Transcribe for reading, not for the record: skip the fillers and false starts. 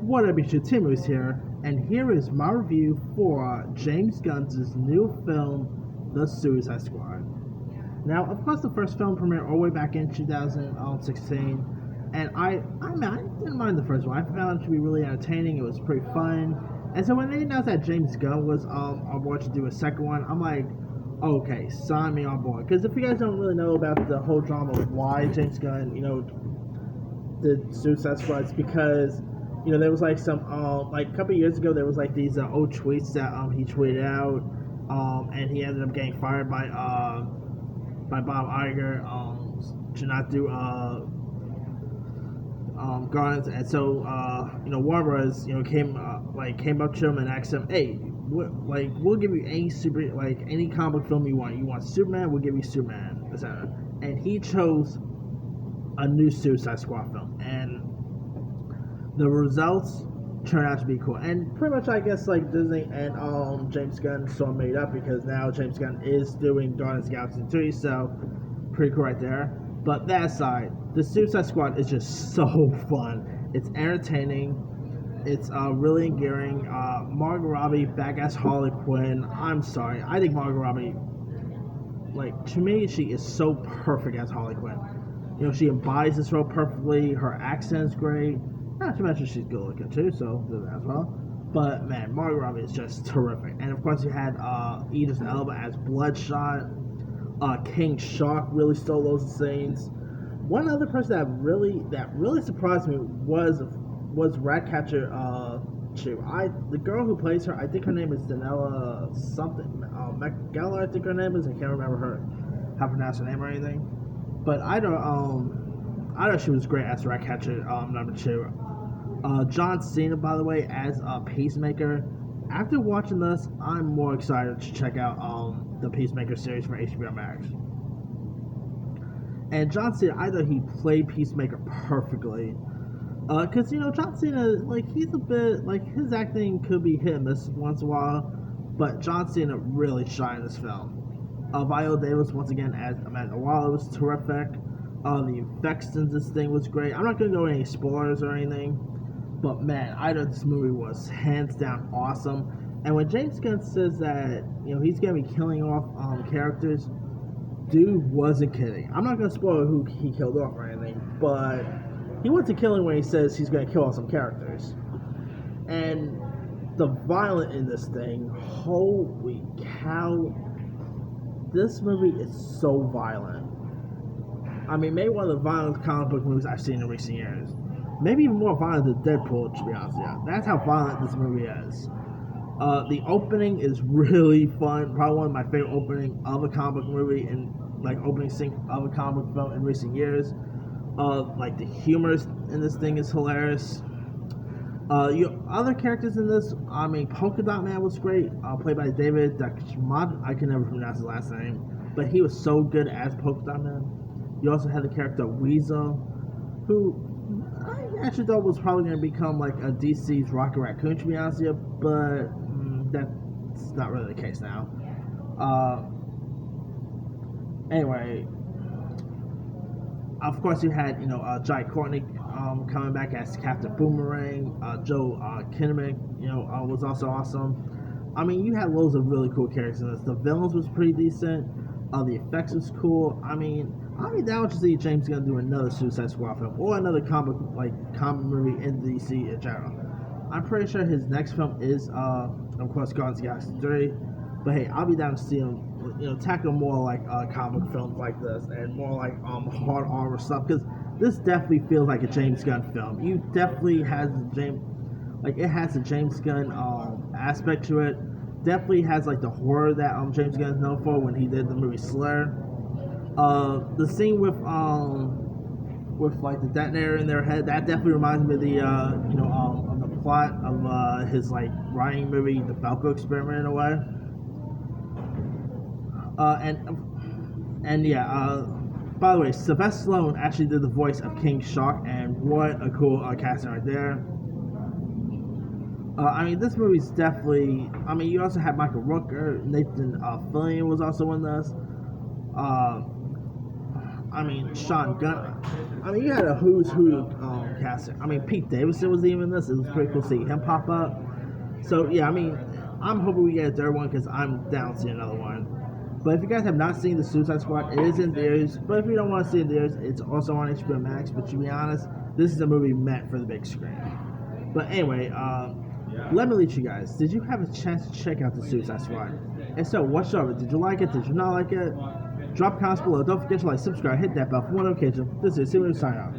What up, YouTube? Tim is here, and here is my review for James Gunn's new film, The Suicide Squad. Now, of course, the first film premiered all the way back in 2016, and I didn't mind the first one. I found it to be really entertaining. It was pretty fun, and so when they announced that James Gunn was on board to do a second one, I'm like, okay, sign me on board. Because if you guys don't really know about the whole drama of why James Gunn, did Suicide Squad, it's because there was like some like a couple of years ago there was like these old tweets that he tweeted out, and he ended up getting fired by Bob Iger to not do Guardians, and so Warner Bros. Came up to him and asked him, hey, we'll give you any comic film you want. You want Superman, we'll give you Superman, etc. And he chose a new Suicide Squad film, and the results turned out to be cool. And pretty much, I guess, like Disney and James Gunn sort of made up, because now James Gunn is doing Guardians of the Galaxy 3, so pretty cool right there. But that aside, the Suicide Squad is just so fun. It's entertaining. It's really endearing. Margot Robbie back as Harley Quinn. I'm sorry, I think Margot Robbie, to me, she is so perfect as Harley Quinn. She embodies this role perfectly. Her accent's great. Not to mention she's good looking too, so do that as well. But man, Margot Robbie is just terrific. And of course, you had Idris Elba as Bloodshot. King Shark really stole those scenes. One other person that really surprised me was Ratcatcher. The girl who plays her, I think her name is Danella something. McGeller, I think her name is. I can't remember how to pronounce her name or anything. But I thought she was great as Ratcatcher number 2. John Cena, by the way, as Peacemaker. After watching this, I'm more excited to check out the Peacemaker series for HBO Max. And John Cena, I thought he played Peacemaker perfectly. Because, John Cena, he's a bit, his acting could be hit and miss once in a while, but John Cena really shined in this film. Viola Davis, once again, as Amanda Waller, was terrific. The effects in this thing was great. I'm not going to go into any spoilers or anything, but man, I thought this movie was hands down awesome. And when James Gunn says that, he's going to be killing off characters, dude wasn't kidding. I'm not going to spoil who he killed off or anything, but he wasn't killing when he says he's going to kill off some characters. And the violence in this thing, holy cow. This movie is so violent. I mean, maybe one of the violent comic book movies I've seen in recent years. Maybe even more violent than Deadpool, to be honest with you. That's how violent this movie is. The opening is really fun. Probably one of my favorite opening of a comic book movie, and opening scene of a comic book film in recent years. The humor in this thing is hilarious. Other characters in this, Polka Dot Man was great, played by David Duchovny. I can never pronounce his last name, but he was so good as Polka Dot Man. You also had the character Weasel, who I actually thought was probably going to become a DC's Rocket Raccoon, to be honest with you, but that's not really the case now. Anyway, of course you had Jai Courtney coming back as Captain Boomerang. Joe Kinnaman was also awesome. You had loads of really cool characters in this. The villains was pretty decent. The effects was cool. I'll be down to see James Gunn do another Suicide Squad film or another comic movie in DC in general. I'm pretty sure his next film is of course Guardians of the Galaxy 3. But hey, I'll be down to see him tackle more comic films like this, and more hard armor stuff, because this definitely feels like a James Gunn film. You definitely has it has a James Gunn aspect to it. Definitely has the horror that James Gunn is known for when he did the movie Slayer. The scene with the detonator in their head, that definitely reminds me of the of the plot of his writing movie, The Falco Experiment, in a way. By the way, Sylvester Stallone actually did the voice of King Shark, and what a cool casting right there. This movie's definitely. You also had Michael Rooker, Nathan Fillion was also in this. I mean, Sean Gunn. I mean, you had a who's who casting. I mean, Pete Davidson was even in this. It was pretty cool to see him pop up. So yeah, I mean, I'm hoping we get a third one because I'm down to see another one. But if you guys have not seen the Suicide Squad, it is in theaters. But if you don't want to see it in theaters, it's also on HBO Max. But to be honest, this is a movie meant for the big screen. But anyway, let me lead you guys. Did you have a chance to check out the Suicide Squad? And so, what's over? Did you like it? Did you not like it? Drop comments below. Don't forget to like, subscribe, hit that bell for more notifications. This is Simon signing off.